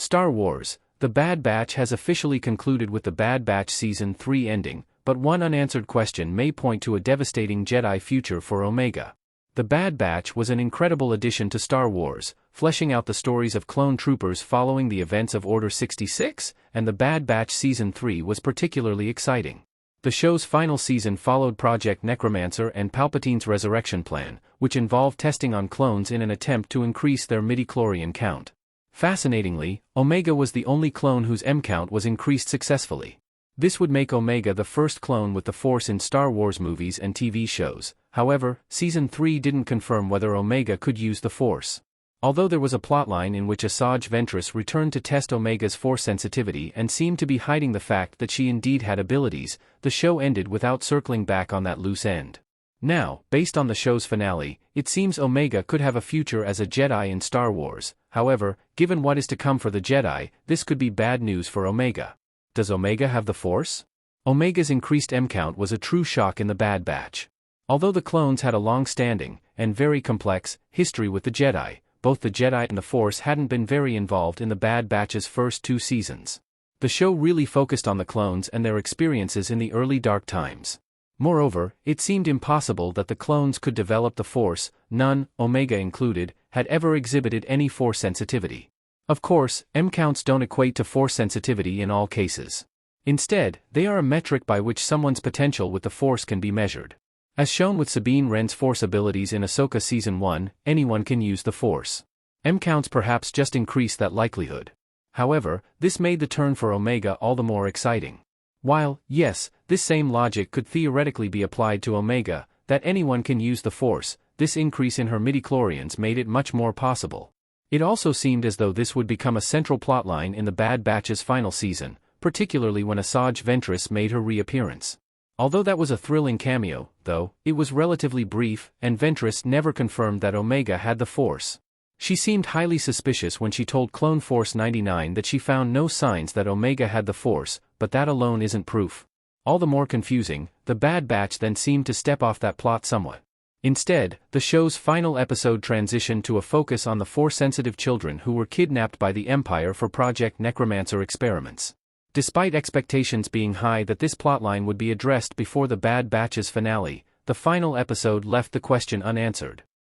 Star Wars: The Bad Batch has officially concluded with The Bad Batch Season 3 ending, but one unanswered question may point to a devastating Jedi future for Omega. The Bad Batch was an incredible addition to Star Wars, fleshing out the stories of clone troopers following the events of Order 66, and The Bad Batch Season 3 was particularly exciting. The show's final season followed Project Necromancer and Palpatine's resurrection plan, which involved testing on clones in an attempt to increase their midichlorian count. Fascinatingly, Omega was the only clone whose M count was increased successfully. This would make Omega the first clone with the Force in Star Wars movies and TV shows. However, Season 3 didn't confirm whether Omega could use the Force. Although there was a plotline in which Asajj Ventress returned to test Omega's Force sensitivity and seemed to be hiding the fact that she indeed had abilities, the show ended without circling back on that loose end. Now, based on the show's finale, it seems Omega could have a future as a Jedi in Star Wars. However, given what is to come for the Jedi, this could be bad news for Omega. Does Omega have the Force? Omega's increased M count was a true shock in The Bad Batch. Although the clones had a long-standing, and very complex, history with the Jedi, both the Jedi and the Force hadn't been very involved in The Bad Batch's first 2 seasons. The show really focused on the clones and their experiences in the early dark times. Moreover, it seemed impossible that the clones could develop the Force. None, Omega included, had ever exhibited any Force sensitivity. Of course, M counts don't equate to Force sensitivity in all cases. Instead, they are a metric by which someone's potential with the Force can be measured. As shown with Sabine Wren's Force abilities in Ahsoka Season 1, anyone can use the Force. M counts perhaps just increase that likelihood. However, this made the turn for Omega all the more exciting. While, yes, this same logic could theoretically be applied to Omega, that anyone can use the Force, this increase in her midichlorians made it much more possible. It also seemed as though this would become a central plotline in The Bad Batch's final season, particularly when Asajj Ventress made her reappearance. Although that was a thrilling cameo, though, it was relatively brief, and Ventress never confirmed that Omega had the Force. She seemed highly suspicious when she told Clone Force 99 that she found no signs that Omega had the Force, but that alone isn't proof. All the more confusing, The Bad Batch then seemed to step off that plot somewhat. Instead, the show's final episode transitioned to a focus on the Force-sensitive children who were kidnapped by the Empire for Project Necromancer experiments. Despite expectations being high that this plotline would be addressed before The Bad Batch's finale, the final episode left the question unanswered.